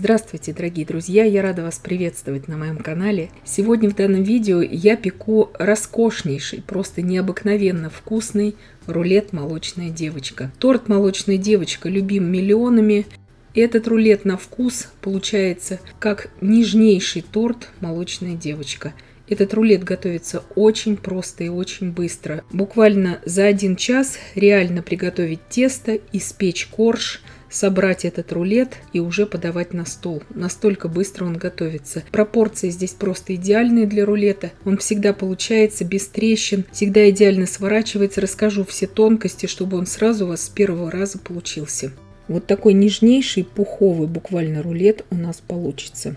Здравствуйте, дорогие друзья! Я рада вас приветствовать на моем канале. Сегодня в данном видео я пеку роскошнейший, просто необыкновенно вкусный рулет «Молочная девочка». Торт «Молочная девочка» любим миллионами. Этот рулет на вкус получается как нежнейший торт «Молочная девочка». Этот рулет готовится очень просто и очень быстро. Буквально за 1 час реально приготовить тесто, испечь корж, собрать этот рулет и уже подавать на стол. Настолько быстро он готовится. Пропорции здесь просто идеальные для рулета. Он всегда получается без трещин, всегда идеально сворачивается. Расскажу все тонкости, чтобы он сразу у вас с первого раза получился. Вот такой нежнейший, пуховый буквально рулет у нас получится.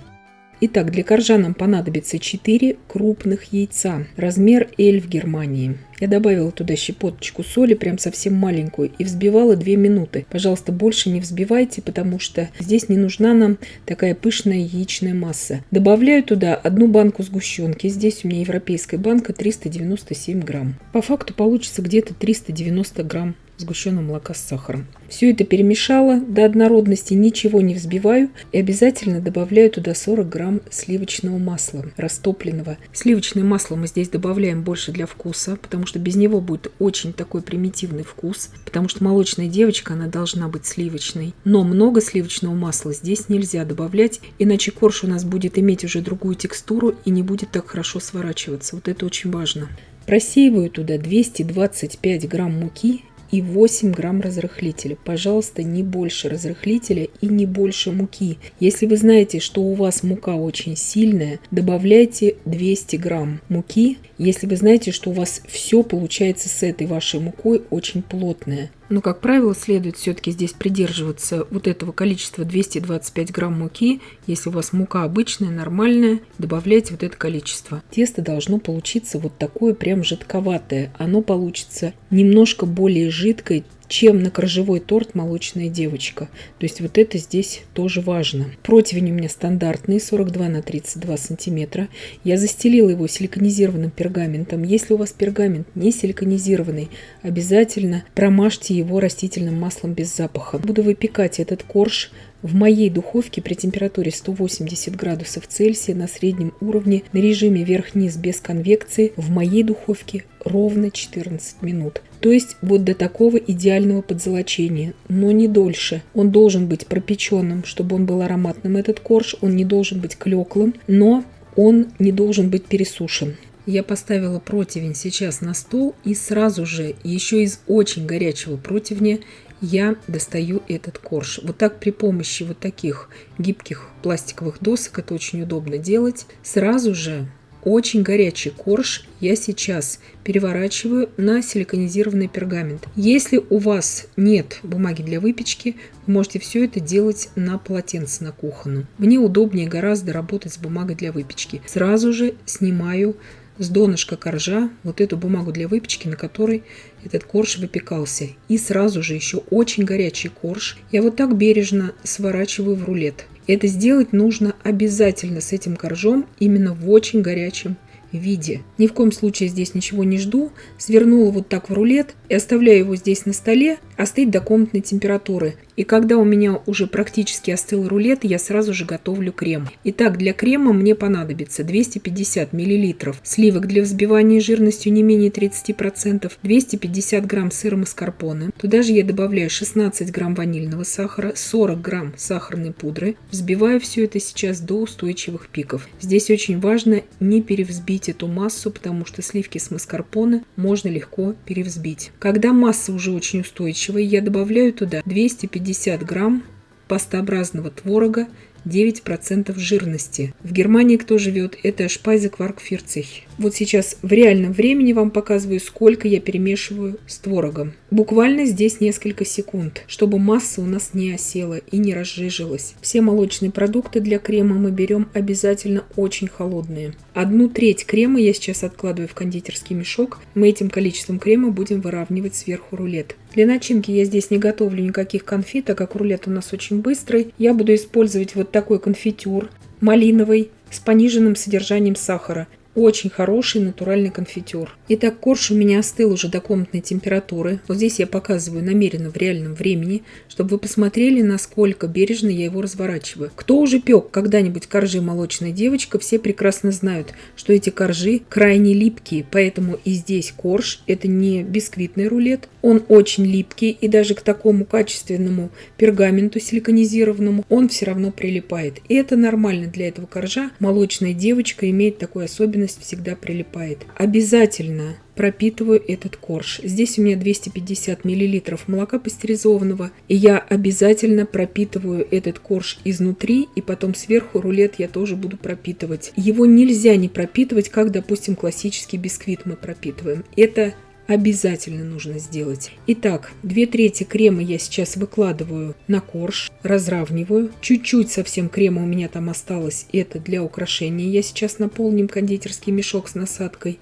Итак, для коржа нам понадобится 4 крупных яйца, размер L в Германии. Я добавила туда щепоточку соли, прям совсем маленькую, и взбивала 2 минуты. Пожалуйста, больше не взбивайте, потому что здесь не нужна нам такая пышная яичная масса. Добавляю туда 1 банку сгущенки. Здесь у меня европейская банка 397 грамм. По факту получится где-то 390 грамм сгущенного молока с сахаром. Все это перемешала до однородности, ничего не взбиваю и обязательно добавляю туда 40 грамм сливочного масла растопленного. Сливочное масло мы здесь добавляем больше для вкуса, потому что без него будет очень такой примитивный вкус, потому что молочная девочка, она должна быть сливочной. Но много сливочного масла здесь нельзя добавлять, иначе корж у нас будет иметь уже другую текстуру и не будет так хорошо сворачиваться. Вот это очень важно. Просеиваю туда 225 грамм муки и 8 грамм разрыхлителя. Пожалуйста, не больше разрыхлителя и не больше муки. Если вы знаете, что у вас мука очень сильная, добавляйте 200 грамм муки. Если вы знаете, что у вас все получается с этой вашей мукой очень плотное. Но, как правило, следует все-таки здесь придерживаться вот этого количества 225 грамм муки. Если у вас мука обычная, нормальная, добавляйте вот это количество. Тесто должно получиться вот такое прям жидковатое. Оно получится немножко более жидкое, чем на коржевой торт «Молочная девочка». То есть вот это здесь тоже важно. Противень у меня стандартный, 42 на 32 сантиметра. Я застелила его силиконизированным пергаментом. Если у вас пергамент не силиконизированный, обязательно промажьте его растительным маслом без запаха. Буду выпекать этот корж в моей духовке при температуре 180 градусов Цельсия на среднем уровне на режиме вверх-вниз без конвекции в моей духовке ровно 14 минут. То есть вот до такого идеального подзолочения, но не дольше. Он должен быть пропеченным, чтобы он был ароматным, этот корж. Он не должен быть клеклым, но он не должен быть пересушен. Я поставила противень сейчас на стол и сразу же еще из очень горячего противня я достаю этот корж. Вот так при помощи вот таких гибких пластиковых досок, это очень удобно делать. Сразу же очень горячий корж я сейчас переворачиваю на силиконизированный пергамент. Если у вас нет бумаги для выпечки, вы можете все это делать на полотенце на кухонном. Мне удобнее гораздо работать с бумагой для выпечки. Сразу же снимаю с донышка коржа вот эту бумагу для выпечки, на которой этот корж выпекался. И сразу же еще очень горячий корж я вот так бережно сворачиваю в рулет. Это сделать нужно обязательно с этим коржом именно в очень горячем виде. Ни в коем случае здесь ничего не жду. Свернула вот так в рулет и оставляю его здесь на столе остыть до комнатной температуры. И когда у меня уже практически остыл рулет, я сразу же готовлю крем. Итак, для крема мне понадобится 250 мл сливок для взбивания жирностью не менее 30%, 250 грамм сыра маскарпоне. Туда же я добавляю 16 грамм ванильного сахара, 40 грамм сахарной пудры. Взбиваю все это сейчас до устойчивых пиков. Здесь очень важно не перевзбить эту массу, потому что сливки с маскарпоне можно легко перевзбить. Когда масса уже очень устойчивая, я добавляю туда 250 грамм пастообразного творога 9% жирности. В Германии кто живет, это Speisekvark-40. Вот сейчас в реальном времени вам показываю, сколько я перемешиваю с творогом. Буквально здесь несколько секунд, чтобы масса у нас не осела и не разжижилась. Все молочные продукты для крема мы берем обязательно очень холодные. 1/3 крема я сейчас откладываю в кондитерский мешок. Мы этим количеством крема будем выравнивать сверху рулет. Для начинки я здесь не готовлю никаких конфит, так как рулет у нас очень быстрый. Я буду использовать вот такой конфитюр малиновый с пониженным содержанием сахара. Очень хороший натуральный конфитюр. Итак, корж у меня остыл уже до комнатной температуры. Вот здесь я показываю намеренно в реальном времени, чтобы вы посмотрели, насколько бережно я его разворачиваю. Кто уже пек когда-нибудь коржи «Молочная девочка», все прекрасно знают, что эти коржи крайне липкие, поэтому и здесь корж – это не бисквитный рулет. Он очень липкий, и даже к такому качественному пергаменту силиконизированному он все равно прилипает. И это нормально для этого коржа. «Молочная девочка» имеет такую особенность, всегда прилипает. Обязательно пропитываю этот корж. Здесь у меня 250 мл молока пастеризованного, и я обязательно пропитываю этот корж изнутри, и потом сверху рулет я тоже буду пропитывать. Его нельзя не пропитывать, как, допустим, классический бисквит мы пропитываем. Это обязательно нужно сделать. Итак, 2/3 крема я сейчас выкладываю на корж, разравниваю. Чуть-чуть совсем крема у меня там осталось, это для украшения. Я сейчас наполним кондитерский мешок с насадкой.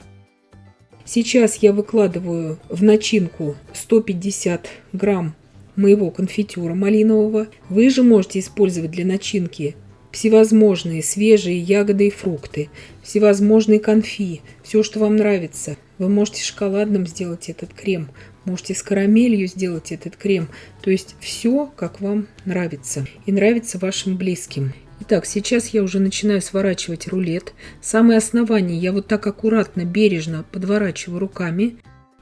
Сейчас я выкладываю в начинку 150 грамм моего конфитюра малинового. Вы же можете использовать для начинки всевозможные свежие ягоды и фрукты, всевозможные конфи, все, что вам нравится. Вы можете шоколадным сделать этот крем, можете с карамелью сделать этот крем. То есть все, как вам нравится и нравится вашим близким. Итак, сейчас я уже начинаю сворачивать рулет. Самое основание я вот так аккуратно, бережно подворачиваю руками.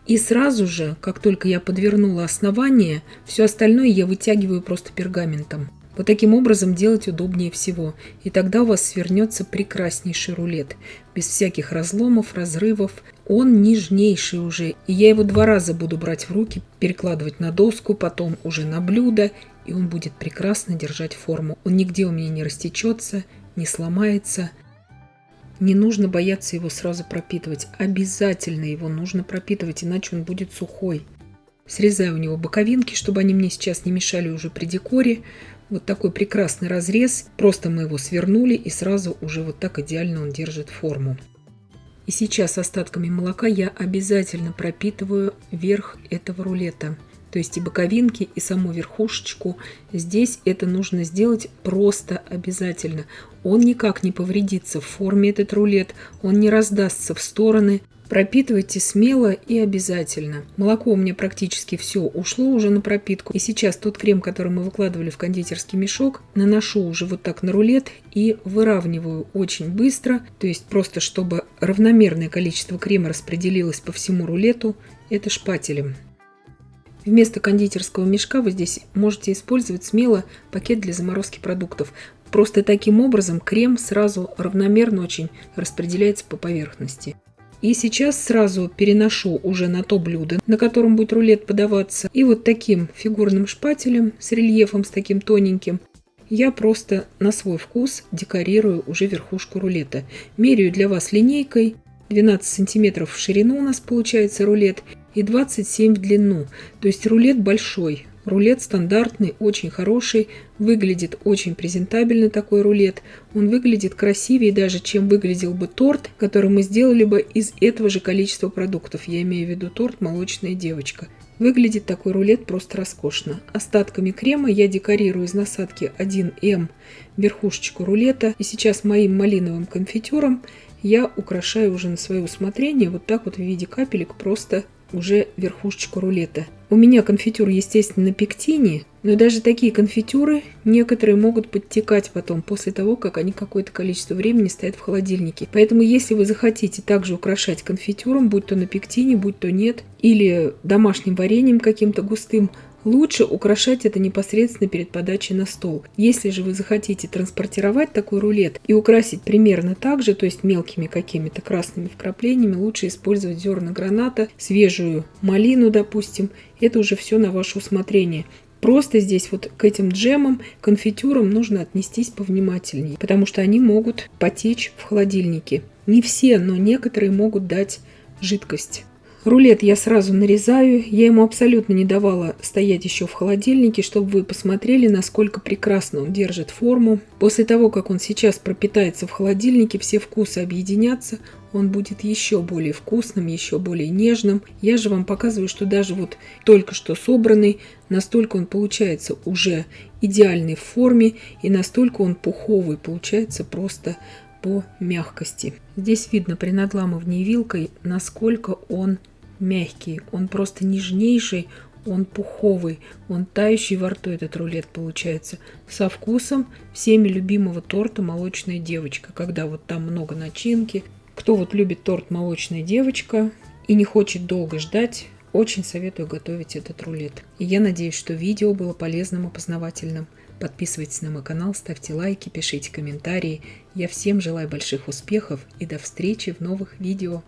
И сразу же, как только я подвернула основание, все остальное я вытягиваю просто пергаментом. Вот таким образом делать удобнее всего. И тогда у вас свернется прекраснейший рулет. Без всяких разломов, разрывов. Он нежнейший уже. И я его 2 раза буду брать в руки, перекладывать на доску, потом уже на блюдо. И он будет прекрасно держать форму. Он нигде у меня не растечется, не сломается. Не нужно бояться его сразу пропитывать. Обязательно его нужно пропитывать, иначе он будет сухой. Срезаю у него боковинки, чтобы они мне сейчас не мешали уже при декоре. Вот такой прекрасный разрез. Просто мы его свернули, и сразу уже вот так идеально он держит форму. И сейчас остатками молока я обязательно пропитываю верх этого рулета. То есть и боковинки, и саму верхушечку. Здесь это нужно сделать просто обязательно. Он никак не повредится в форме, этот рулет. Он не раздастся в стороны. Пропитывайте смело и обязательно. Молоко у меня практически все ушло уже на пропитку. И сейчас тот крем, который мы выкладывали в кондитерский мешок, наношу уже вот так на рулет и выравниваю очень быстро. То есть просто чтобы равномерное количество крема распределилось по всему рулету, это шпателем. Вместо кондитерского мешка вы здесь можете использовать смело пакет для заморозки продуктов. Просто таким образом крем сразу равномерно очень распределяется по поверхности. И сейчас сразу переношу уже на то блюдо, на котором будет рулет подаваться. И вот таким фигурным шпателем с рельефом, с таким тоненьким, я просто на свой вкус декорирую уже верхушку рулета. Меряю для вас линейкой. 12 сантиметров в ширину у нас получается рулет и 27 в длину. То есть рулет большой. Рулет стандартный, очень хороший, выглядит очень презентабельно такой рулет. Он выглядит красивее даже, чем выглядел бы торт, который мы сделали бы из этого же количества продуктов. Я имею в виду торт «Молочная девочка». Выглядит такой рулет просто роскошно. Остатками крема я декорирую из насадки 1М верхушечку рулета. И сейчас моим малиновым конфитюром я украшаю уже на свое усмотрение вот так вот в виде капелек просто уже верхушечку рулета. У меня конфитюр, естественно, на пектине, но даже такие конфитюры некоторые могут подтекать потом, после того, как они какое-то количество времени стоят в холодильнике. Поэтому, если вы захотите также украшать конфитюром, будь то на пектине, будь то нет, или домашним вареньем каким-то густым, лучше украшать это непосредственно перед подачей на стол. Если же вы захотите транспортировать такой рулет и украсить примерно так же, то есть мелкими какими-то красными вкраплениями, лучше использовать зерна граната, свежую малину, допустим. Это уже все на ваше усмотрение. Просто здесь вот к этим джемам, конфитюрам нужно отнестись повнимательнее, потому что они могут потечь в холодильнике. Не все, но некоторые могут дать жидкость. Рулет я сразу нарезаю, я ему абсолютно не давала стоять еще в холодильнике, чтобы вы посмотрели, насколько прекрасно он держит форму. После того, как он сейчас пропитается в холодильнике, все вкусы объединятся, он будет еще более вкусным, еще более нежным. Я же вам показываю, что даже вот только что собранный, настолько он получается уже идеальный в форме и настолько он пуховый, получается просто по мягкости. Здесь видно при надламывании вилкой, насколько он мягкий. Он просто нежнейший, он пуховый, он тающий во рту, этот рулет получается. Со вкусом всеми любимого торта «Молочная девочка», когда вот там много начинки. Кто вот любит торт «Молочная девочка» и не хочет долго ждать, очень советую готовить этот рулет. И я надеюсь, что видео было полезным и познавательным. Подписывайтесь на мой канал, ставьте лайки, пишите комментарии. Я всем желаю больших успехов и до встречи в новых видео.